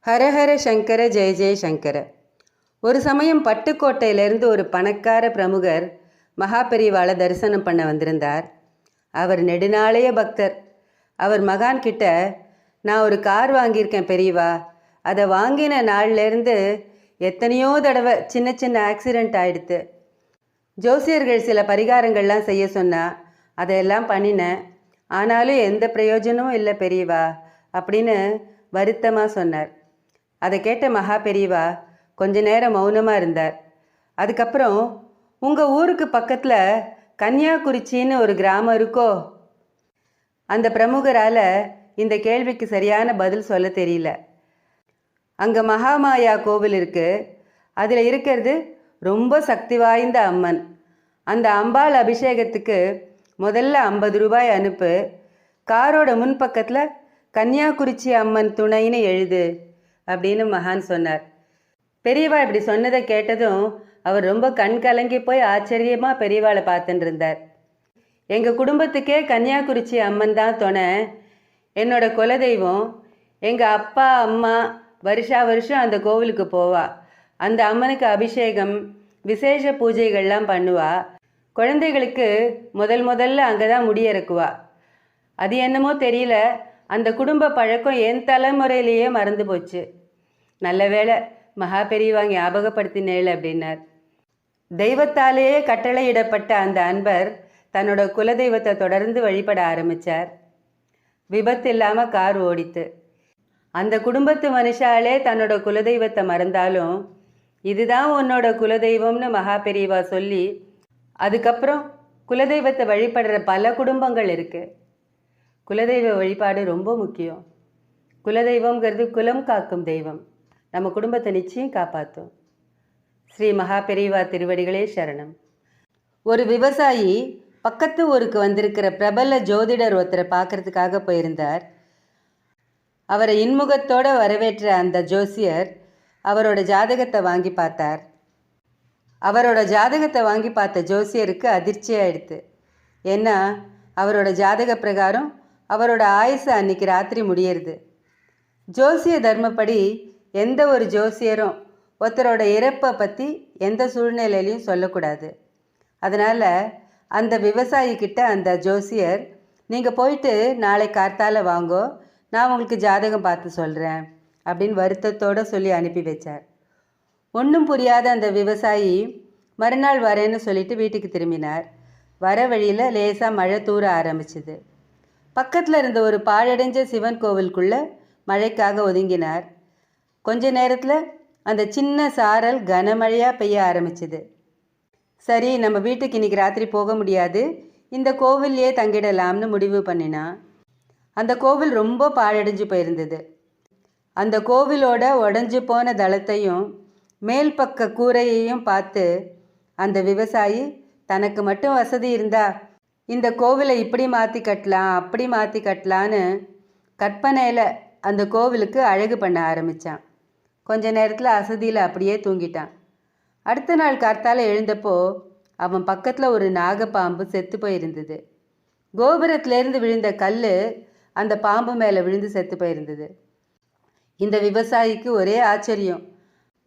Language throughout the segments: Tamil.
ஹரஹர சங்கர ஜெய ஜெய சங்கர. ஒரு சமயம் பட்டுக்கோட்டையிலேருந்து ஒரு பணக்கார பிரமுகர் மகாபெரிவாளை தரிசனம் பண்ண வந்திருந்தார். அவர் நெடுநாளைய பக்தர். அவர் மகான் கிட்ட, நான் ஒரு கார் வாங்கியிருக்கேன் பெரியவா, அதை வாங்கின நாள்லேருந்து எத்தனையோ தடவை சின்ன சின்ன ஆக்சிடெண்ட் ஆகிடுது. ஜோசியர்கள் சில பரிகாரங்கள்லாம் செய்ய சொன்னா அதையெல்லாம் பண்ணினேன், ஆனாலும் எந்த பிரயோஜனமும் இல்லை பெரியவா அப்படின்னு வருத்தமாக சொன்னார். அதை கேட்ட மகா பெரியவா கொஞ்ச நேரம் மௌனமாக இருந்தார். அதுக்கப்புறம், உங்கள் ஊருக்கு பக்கத்தில் கன்னியாகுறிச்சின்னு ஒரு கிராமம் இருக்கோ? அந்த பிரமுகரால் இந்த கேள்விக்கு சரியான பதில் சொல்ல தெரியல. அங்கே மகாமாயா கோவில் இருக்குது. அதில் இருக்கிறது ரொம்ப சக்தி வாய்ந்த அம்மன். அந்த அம்பாள் அபிஷேகத்துக்கு முதல்ல 50 ரூபாய் அனுப்பு. காரோட முன்பக்கத்தில் கன்னியாகுறிச்சி அம்மன் துணைன்னு எழுது அப்படின்னு மகான் சொன்னார். பெரியவா இப்படி சொன்னதை கேட்டதும் அவர் ரொம்ப கண் கலங்கி போய் ஆச்சரியமாக பெரியவாளை பார்த்துட்டு இருந்தார். எங்கள் குடும்பத்துக்கே கன்னியாகுறிச்சி அம்மன் தான் துணை. என்னோட குலதெய்வம். எங்கள் அப்பா அம்மா வருஷம் அந்த கோவிலுக்கு போவா. அந்த அம்மனுக்கு அபிஷேகம் விசேஷ பூஜைகள்லாம் பண்ணுவா. குழந்தைகளுக்கு முதல்ல அங்கே தான் முடியிறக்குவா. அது என்னமோ தெரியல, அந்த குடும்ப பழக்கம் என் தலைமுறையிலேயே மறந்து போச்சு. நல்ல வேளை மகா பெரியவா ஞாபகப்படுத்தினேள் அப்படின்னார். தெய்வத்தாலேயே கட்டளையிடப்பட்ட அந்த அன்பர் தன்னோட குலதெய்வத்தை தொடர்ந்து வழிபட ஆரம்பித்தார். விபத்து இல்லாமல் கார் ஓடித்து. அந்த குடும்பத்து மனுஷாலே தன்னோட குலதெய்வத்தை மறந்தாலும், இதுதான் உன்னோட குலதெய்வம்னு மகா பெரியவா சொல்லி அதுக்கப்புறம் குலதெய்வத்தை வழிபடுற பல குடும்பங்கள் இருக்குது. குலதெய்வ வழிபாடு ரொம்ப முக்கியம். குலதெய்வங்கிறது குலம் காக்கும் தெய்வம். நம்ம குடும்பத்தை நிச்சயம் காப்பாற்றும். ஸ்ரீ மகா பெரியவா திருவடிகளே சரணம். ஒரு விவசாயி பக்கத்து ஊருக்கு வந்திருக்கிற பிரபல ஜோதிடர் ஒருத்தரை பார்க்கறதுக்காக போயிருந்தார். அவரை இன்முகத்தோடு வரவேற்ற அந்த ஜோசியர் அவரோட ஜாதகத்தை வாங்கி பார்த்தார். அவரோட ஜாதகத்தை வாங்கி பார்த்த ஜோசியருக்கு அதிர்ச்சியாயிடுது. ஏன்னா அவரோட ஜாதக பிரகாரம் அவரோட ஆயுசு அன்னைக்கு ராத்திரி முடியறது. ஜோசிய தர்மப்படி எந்த ஒரு ஜோசியரும் ஒருத்தரோட இறப்பை பற்றி எந்த சூழ்நிலையிலையும் சொல்லக்கூடாது. அதனால் அந்த விவசாயிக்கிட்ட அந்த ஜோசியர், நீங்கள் போயிட்டு நாளை கார்த்தால வாங்கோ, நான் உங்களுக்கு ஜாதகம் பார்த்து சொல்கிறேன் அப்படின்னு வருத்தத்தோடு சொல்லி அனுப்பி வச்சார். ஒன்றும் புரியாத அந்த விவசாயி மறுநாள் வரேன்னு சொல்லிட்டு வீட்டுக்கு திரும்பினார். வர வழியில் லேசாக மழை தூர ஆரம்பிச்சுது. பக்கத்தில் இருந்த ஒரு பாழடைஞ்ச சிவன் கோவிலுக்குள்ளே மழைக்காக ஒதுங்கினார். கொஞ்ச நேரத்தில் அந்த சின்ன சாரல் கனமழையாக பெய்ய ஆரம்பிச்சுது. சரி, நம்ம வீட்டுக்கு இன்றைக்கி ராத்திரி போக முடியாது, இந்த கோவில்லையே தங்கிடலாம்னு முடிவு பண்ணினான். அந்த கோவில் ரொம்ப பாழடைஞ்சு போயிருந்தது. அந்த கோவிலோட உடஞ்சி போன தளத்தையும் மேல் பக்க கூரையையும் பார்த்து அந்த விவசாயி, தனக்கு மட்டும் வசதி இருந்தா இந்த கோவிலை இப்படி மாற்றி கட்டலாம் அப்படி மாற்றி கட்டலான்னு கற்பனையில் அந்த கோவிலுக்கு அழகு பண்ண ஆரம்பித்தான். கொஞ்ச நேரத்தில் அசதியில் அப்படியே தூங்கிட்டான். அடுத்த நாள் கார்த்தால எழுந்தப்போ அவன் பக்கத்தில் ஒரு நாகப்பாம்பு செத்து போயிருந்தது. கோபுரத்திலேருந்து விழுந்த கல் அந்த பாம்பு மேலே விழுந்து செத்து போயிருந்தது. இந்த விவசாயிக்கு ஒரே ஆச்சரியம்.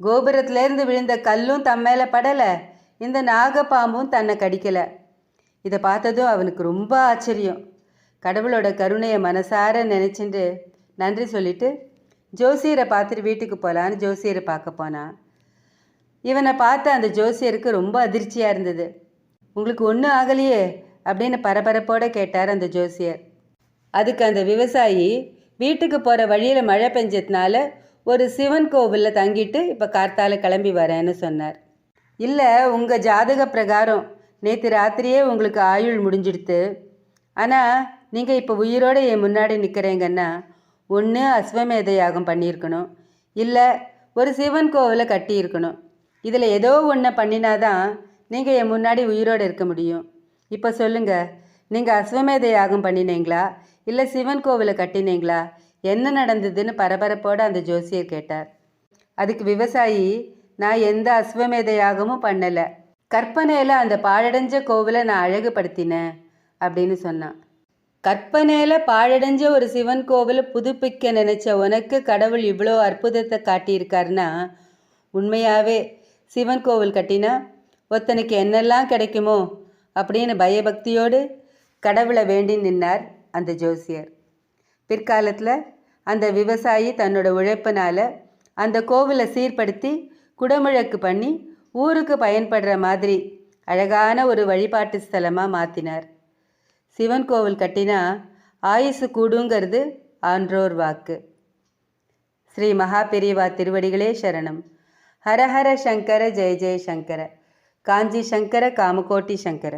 கோபுரத்திலேருந்து விழுந்த கல்லும் தம் மேலே படலை, இந்த நாகப்பாம்பும் தன்னை கடிக்கலை. இதை பார்த்ததும் அவனுக்கு ரொம்ப ஆச்சரியம். கடவுளோட கருணையை மனசார நினச்சிட்டு நன்றி சொல்லிட்டு ஜோசியரை பார்த்துட்டு வீட்டுக்கு போகலான்னு ஜோசியரை பார்க்க போனான். இவனை பார்த்து அந்த ஜோசியருக்கு ரொம்ப அதிர்ச்சியாக இருந்தது. உங்களுக்கு ஒன்றும் ஆகலையே அப்படின்னு பரபரப்போடு கேட்டார் அந்த ஜோசியர். அதுக்கு அந்த விவசாயி, வீட்டுக்கு போகிற வழியில் மழை பெஞ்சதுனால ஒரு சிவன் கோவிலில் தங்கிட்டு இப்போ கார்த்தால கிளம்பி வரேன்னு சொன்னார். இல்லை, உங்கள் ஜாதக பிரகாரம் நேற்று ராத்திரியே உங்களுக்கு ஆயுள் முடிஞ்சிடுத்து. ஆனால் நீங்கள் இப்போ உயிரோடு என் முன்னாடி நிற்கிறீங்கன்னா ஒன்று அஸ்வமேத யாகம் பண்ணியிருக்கணும், இல்லை ஒரு சிவன் கோவிலை கட்டியிருக்கணும். இதில் ஏதோ ஒன்றை பண்ணினாதான் நீங்கள் என் முன்னாடி உயிரோடு இருக்க முடியும். இப்போ சொல்லுங்கள், நீங்கள் அஸ்வமேத யாகம் பண்ணினீங்களா இல்லை சிவன் கோவிலை கட்டினீங்களா? என்ன நடந்ததுன்னு பரபரப்போடு அந்த ஜோசியர் கேட்டார். அதுக்கு விவசாயி, நான் எந்த அஸ்வமேத யாகமும் பண்ணலை, கற்பனையில் அந்த பாழடைஞ்ச கோவிலை நான் அழகுபடுத்தினேன் அப்படின்னு சொன்னான். கற்பனையில் பாழடைஞ்ச ஒரு சிவன் கோவிலை புதுப்பிக்க நினச்ச உனக்கு கடவுள் இவ்வளோ அற்புதத்தை காட்டியிருக்காருன்னா, உண்மையாகவே சிவன் கோவில் கட்டினா ஒருத்தனுக்கு என்னெல்லாம் கிடைக்குமோ அப்படின்னு பயபக்தியோடு கடவுளை வேண்டி நின்னார் அந்த ஜோசியர். பிற்காலத்தில் அந்த விவசாயி தன்னோட உழைப்பினால் அந்த கோவிலை சீர்படுத்தி குடமுழக்கு பண்ணி ஊருக்கு பயன்படுற மாதிரி அழகான ஒரு வழிபாட்டு ஸ்தலமாக மாற்றினார். சிவன் கோவில் கட்டினா ஆயுசு கூடுங்கிறது ஆன்றோர் வாக்கு. ஸ்ரீ மகாபெரிவா திருவடிகளே சரணம். ஹரஹர சங்கர ஜெய ஜெய சங்கர. காஞ்சி சங்கர காமகோட்டி சங்கர.